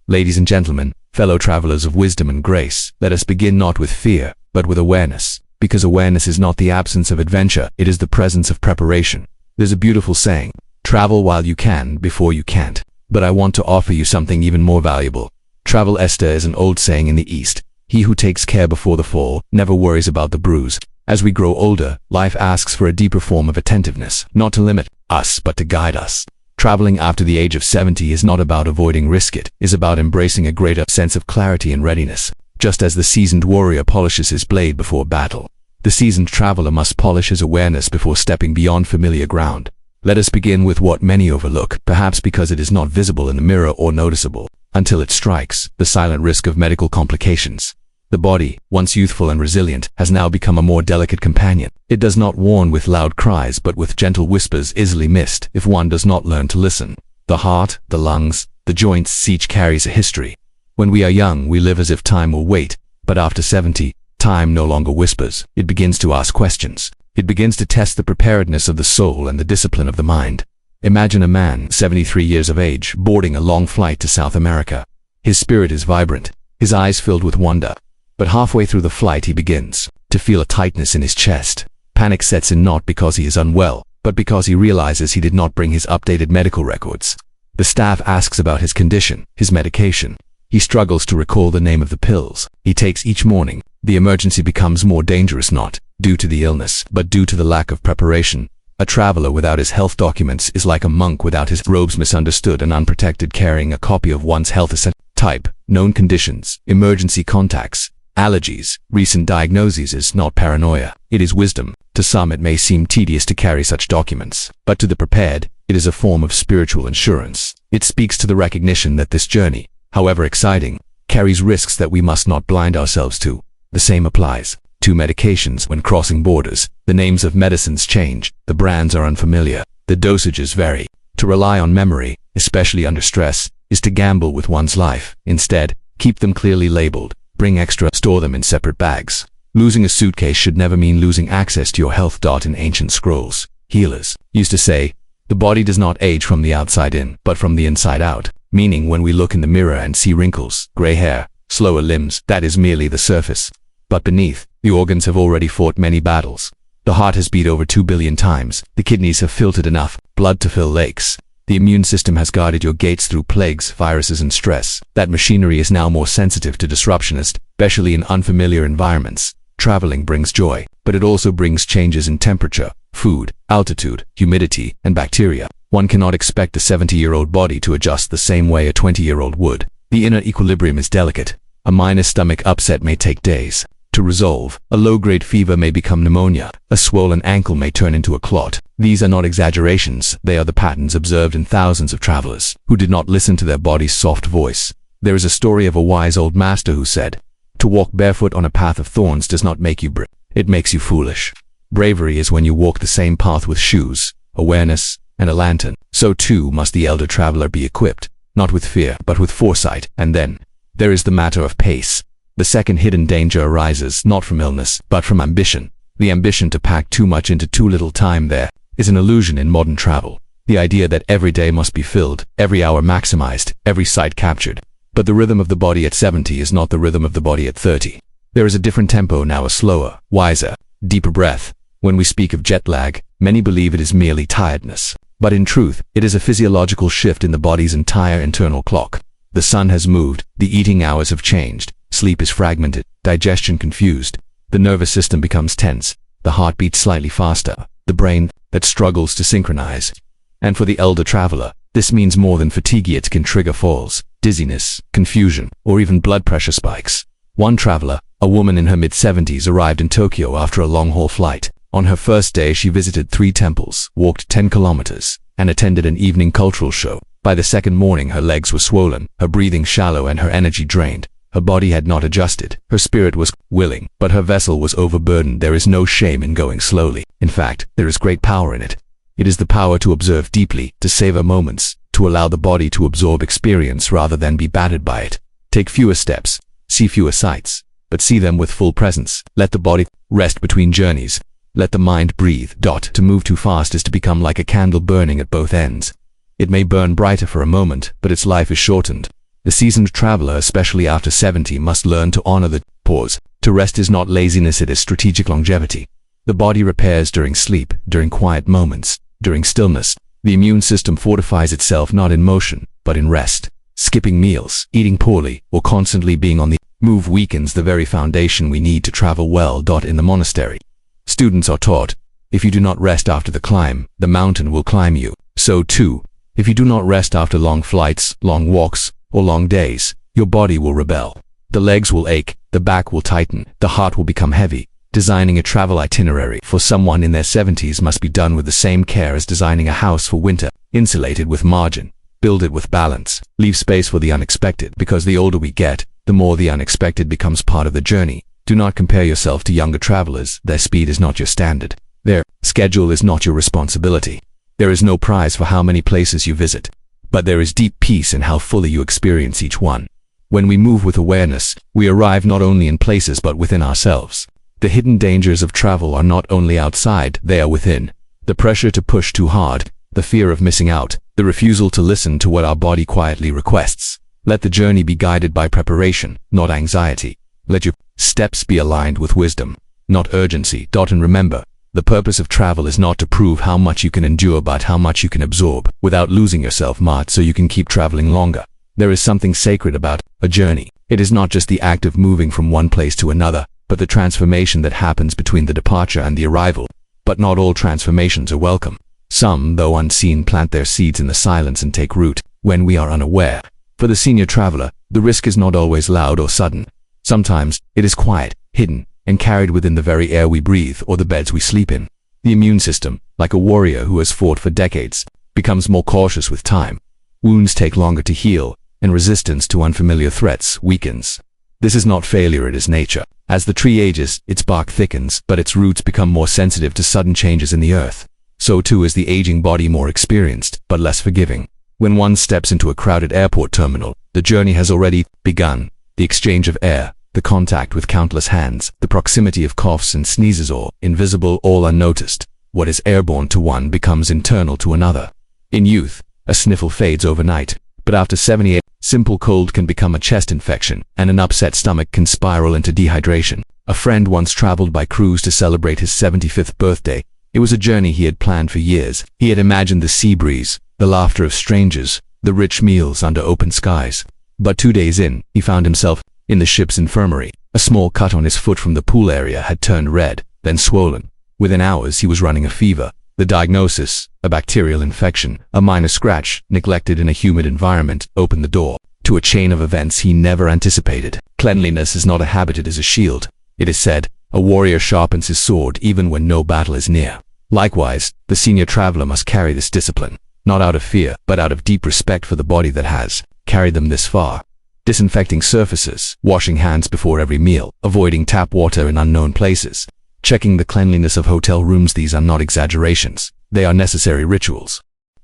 Ladies and gentlemen, fellow travelers of wisdom and grace, let us begin not with fear, but with awareness. Because awareness is not the absence of adventure, it is the presence of preparation. There's a beautiful saying, travel while you can, before you can't. But I want to offer you something even more valuable. Travel Esther is an old saying in the East. He who takes care before the fall never worries about the bruise. As we grow older, life asks for a deeper form of attentiveness, not to limit us, but to guide us. Traveling after the age of 70 is not about avoiding risk, it is about embracing a greater sense of clarity and readiness. Just as the seasoned warrior polishes his blade before battle, the seasoned traveler must polish his awareness before stepping beyond familiar ground. Let us begin with what many overlook, perhaps because it is not visible in the mirror or noticeable, until it strikes, the silent risk of medical complications. The body, once youthful and resilient, has now become a more delicate companion. It does not warn with loud cries, but with gentle whispers easily missed if one does not learn to listen. The heart, the lungs, the joints, each carries a history. When we are young, we live as if time will wait, but after 70, time no longer whispers. It begins to ask questions. It begins to test the preparedness of the soul and the discipline of the mind. Imagine a man, 73 years of age, boarding a long flight to South America. His spirit is vibrant, his eyes filled with wonder. But halfway through the flight he begins to feel a tightness in his chest. Panic sets in not because he is unwell, but because he realizes he did not bring his updated medical records. The staff asks about his condition, his medication. He struggles to recall the name of the pills he takes each morning. The emergency becomes more dangerous not due to the illness, but due to the lack of preparation. A traveler without his health documents is like a monk without his robes, misunderstood and unprotected, carrying a copy of one's health asset. Type, known conditions, emergency contacts, allergies, recent diagnoses is not paranoia, it is wisdom. To some it may seem tedious to carry such documents, but to the prepared, it is a form of spiritual insurance. It speaks to the recognition that this journey, however exciting, carries risks that we must not blind ourselves to. The same applies to medications. When crossing borders, the names of medicines change, the brands are unfamiliar, the dosages vary. To rely on memory, especially under stress, is to gamble with one's life. Instead, keep them clearly labeled. Bring extra, store them in separate bags. Losing a suitcase should never mean losing access to your health. In ancient scrolls, healers used to say, the body does not age from the outside in, but from the inside out. Meaning when we look in the mirror and see wrinkles, gray hair, slower limbs, that is merely the surface. But beneath, the organs have already fought many battles. The heart has beat over 2 billion times. The kidneys have filtered enough blood to fill lakes. The immune system has guarded your gates through plagues, viruses and stress. That machinery is now more sensitive to disruption, especially in unfamiliar environments. Traveling brings joy, but it also brings changes in temperature, food, altitude, humidity, and bacteria. One cannot expect a 70-year-old body to adjust the same way a 20-year-old would. The inner equilibrium is delicate. A minor stomach upset may take days to resolve. A low-grade fever may become pneumonia. A swollen ankle may turn into a clot. These are not exaggerations, they are the patterns observed in thousands of travelers who did not listen to their body's soft voice. There is a story of a wise old master who said, to walk barefoot on a path of thorns does not make you brave, it makes you foolish. Bravery is when you walk the same path with shoes, awareness, and a lantern. So too must the elder traveler be equipped, not with fear, but with foresight. And then, there is the matter of pace. The second hidden danger arises not from illness, but from ambition. The ambition to pack too much into too little time. There is an illusion in modern travel. The idea that every day must be filled, every hour maximized, every sight captured. But the rhythm of the body at 70 is not the rhythm of the body at 30. There is a different tempo now, a slower, wiser, deeper breath. When we speak of jet lag, many believe it is merely tiredness. But in truth, it is a physiological shift in the body's entire internal clock. The sun has moved, the eating hours have changed, sleep is fragmented, digestion confused, the nervous system becomes tense, the heart beats slightly faster, the brain that struggles to synchronize. And for the elder traveler, this means more than fatigue. It can trigger falls, dizziness, confusion, or even blood pressure spikes. One traveler, a woman in her mid-70s, arrived in Tokyo after a long-haul flight. On her first day, she visited 3 temples, walked 10 kilometers, and attended an evening cultural show. By the second morning, her legs were swollen, her breathing shallow, and her energy drained. Her body had not adjusted. Her spirit was willing, but her vessel was overburdened. There is no shame in going slowly. In fact, there is great power in it. It is the power to observe deeply, to savor moments, to allow the body to absorb experience rather than be battered by it. Take fewer steps, see fewer sights, but see them with full presence. Let the body rest between journeys. Let the mind breathe. To move too fast is to become like a candle burning at both ends. It may burn brighter for a moment, but its life is shortened. The seasoned traveler, especially after 70, must learn to honor the pause. To rest is not laziness, it is strategic longevity. The body repairs during sleep, during quiet moments, during stillness. The immune system fortifies itself not in motion, but in rest. Skipping meals, eating poorly, or constantly being on the move weakens the very foundation we need to travel well. In the monastery, students are taught, if you do not rest after the climb, the mountain will climb you. So too, if you do not rest after long flights, long walks, or long days, your body will rebel. The legs will ache, the back will tighten, the heart will become heavy. Designing a travel itinerary for someone in their 70s must be done with the same care as designing a house for winter. Insulate it with margin. Build it with balance. Leave space for the unexpected, because the older we get, the more the unexpected becomes part of the journey. Do not compare yourself to younger travelers. Their speed is not your standard. Their schedule is not your responsibility. There is no prize for how many places you visit, but there is deep peace in how fully you experience each one. When we move with awareness, we arrive not only in places but within ourselves. The hidden dangers of travel are not only outside, they are within. The pressure to push too hard, the fear of missing out, the refusal to listen to what our body quietly requests. Let the journey be guided by preparation, not anxiety. Let your steps be aligned with wisdom, not urgency. And remember, the purpose of travel is not to prove how much you can endure but how much you can absorb without losing yourself, so you can keep traveling longer. There is something sacred about a journey. It is not just the act of moving from one place to another, but the transformation that happens between the departure and the arrival. But not all transformations are welcome. Some, though unseen, plant their seeds in the silence and take root when we are unaware. For the senior traveler, the risk is not always loud or sudden. Sometimes it is quiet, hidden, and carried within the very air we breathe or the beds we sleep in. The immune system, like a warrior who has fought for decades, becomes more cautious with time. Wounds take longer to heal, and resistance to unfamiliar threats weakens. This is not failure, it is nature. As the tree ages, its bark thickens, but its roots become more sensitive to sudden changes in the earth. So too is the aging body, more experienced, but less forgiving. When one steps into a crowded airport terminal, the journey has already begun. The exchange of air, the contact with countless hands, the proximity of coughs and sneezes, all invisible, all unnoticed. What is airborne to one becomes internal to another. In youth, a sniffle fades overnight, but after 78, simple cold can become a chest infection, and an upset stomach can spiral into dehydration. A friend once traveled by cruise to celebrate his 75th birthday. It was a journey he had planned for years. He had imagined the sea breeze, the laughter of strangers, the rich meals under open skies. But 2 days in, he found himself in the ship's infirmary. A small cut on his foot from the pool area had turned red, then swollen. Within hours, he was running a fever. The diagnosis, a bacterial infection. A minor scratch, neglected in a humid environment, opened the door to a chain of events he never anticipated. Cleanliness is not a habit, it is a shield. It is said, a warrior sharpens his sword even when no battle is near. Likewise, the senior traveler must carry this discipline, not out of fear, but out of deep respect for the body that has carried them this far. Disinfecting surfaces, washing hands before every meal, avoiding tap water in unknown places, checking the cleanliness of hotel rooms. These are not exaggerations. They are necessary rituals.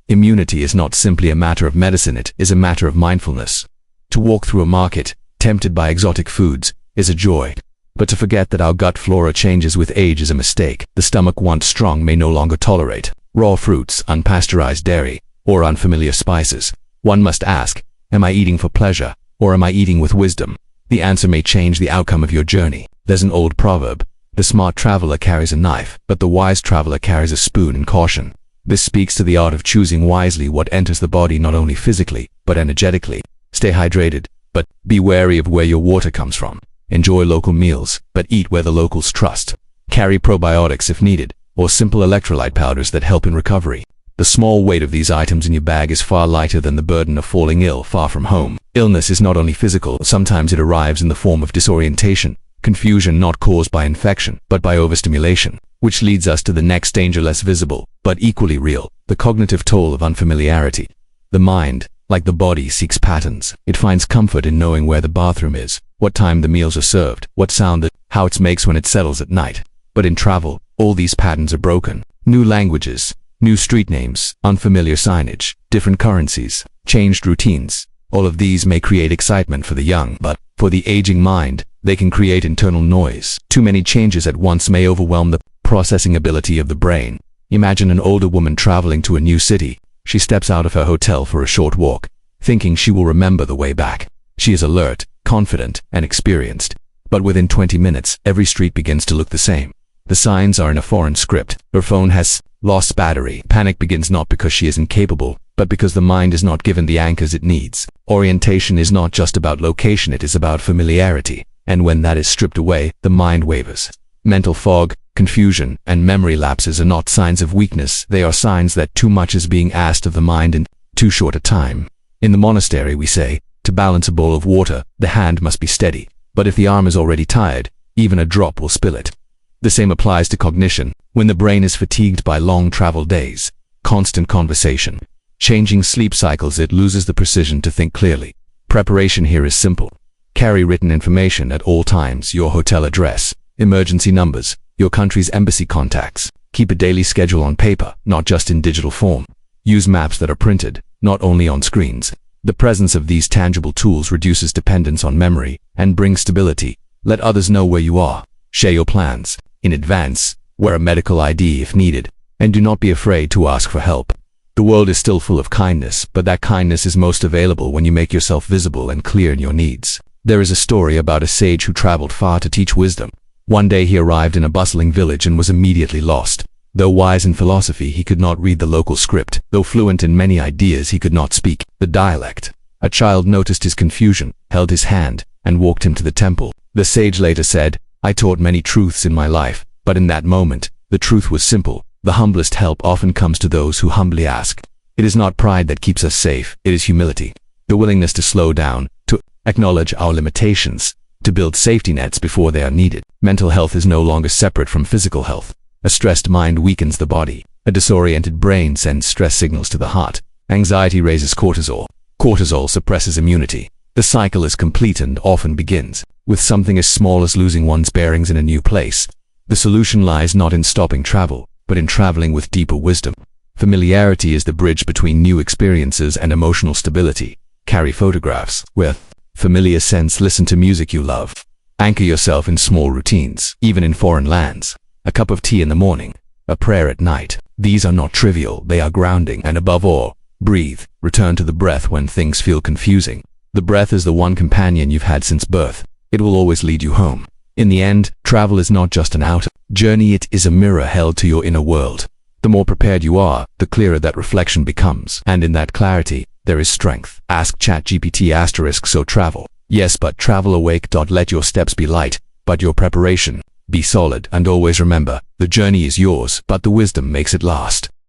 Immunity is not simply a matter of medicine, it is a matter of mindfulness. To walk through a market, tempted by exotic foods, is a joy. But to forget that our gut flora changes with age is a mistake. The stomach, once strong, may no longer tolerate raw fruits, unpasteurized dairy, or unfamiliar spices. One must ask, am I eating for pleasure, or am I eating with wisdom? The answer may change the outcome of your journey. There's an old proverb, the smart traveler carries a knife, but the wise traveler carries a spoon and caution. This speaks to the art of choosing wisely what enters the body, not only physically, but energetically. Stay hydrated, but be wary of where your water comes from. Enjoy local meals, but eat where the locals trust. Carry probiotics if needed, or simple electrolyte powders that help in recovery. The small weight of these items in your bag is far lighter than the burden of falling ill far from home. Illness is not only physical, sometimes it arrives in the form of disorientation, confusion not caused by infection, but by overstimulation, which leads us to the next danger, less visible, but equally real, the cognitive toll of unfamiliarity. The mind, like the body, seeks patterns. It finds comfort in knowing where the bathroom is, what time the meals are served, what sound how it makes when it settles at night. But in travel, all these patterns are broken. New languages, new street names, unfamiliar signage, different currencies, changed routines. All of these may create excitement for the young, but for the aging mind, they can create internal noise. Too many changes at once may overwhelm the processing ability of the brain. Imagine an older woman traveling to a new city. She steps out of her hotel for a short walk. thinking she will remember the way back. She is alert, confident, and experienced. But within 20 minutes, every street begins to look the same. The signs are in a foreign script. Her phone has lost battery. Panic begins not because she is incapable, but because the mind is not given the anchors it needs. Orientation is not just about location, it is about familiarity. And when that is stripped away, the mind wavers. Mental fog, confusion, and memory lapses are not signs of weakness, they are signs that too much is being asked of the mind in too short a time. In the monastery we say, to balance a bowl of water, the hand must be steady, but if the arm is already tired, even a drop will spill it. The same applies to cognition. When the brain is fatigued by long travel days, constant conversation, changing sleep cycles, it loses the precision to think clearly. Preparation here is simple. Carry written information at all times, your hotel address, emergency numbers, your country's embassy contacts. Keep a daily schedule on paper, not just in digital form. Use maps that are printed, not only on screens. The presence of these tangible tools reduces dependence on memory and brings stability. Let others know where you are. Share your plans in advance. Wear a medical ID if needed, and do not be afraid to ask for help. The world is still full of kindness, but that kindness is most available when you make yourself visible and clear in your needs. There is a story about a sage who traveled far to teach wisdom. One day he arrived in a bustling village and was immediately lost. Though wise in philosophy, he could not read the local script. Though fluent in many ideas, he could not speak the dialect. A child noticed his confusion, held his hand, and walked him to the temple. The sage later said, "I taught many truths in my life, but in that moment, the truth was simple. The humblest help often comes to those who humbly ask." It is not pride that keeps us safe, it is humility. The willingness to slow down, to acknowledge our limitations, to build safety nets before they are needed. Mental health is no longer separate from physical health. A stressed mind weakens the body. A disoriented brain sends stress signals to the heart. Anxiety raises cortisol. Cortisol suppresses immunity. The cycle is complete and often begins with something as small as losing one's bearings in a new place. The solution lies not in stopping travel, but in traveling with deeper wisdom. Familiarity is the bridge between new experiences and emotional stability. Carry photographs with familiar scents. Listen to music you love. Anchor yourself in small routines, even in foreign lands. A cup of tea in the morning, a prayer at night. These are not trivial, they are grounding. And above all, breathe. Return to the breath when things feel confusing. The breath is the one companion you've had since birth. It will always lead you home. In the end, travel is not just an outer journey, it is a mirror held to your inner world. The more prepared you are, the clearer that reflection becomes. And in that clarity, there is strength. Ask ChatGPT*, so travel. Yes, but travel awake. Let your steps be light, but your preparation be solid. And always remember, the journey is yours, but the wisdom makes it last.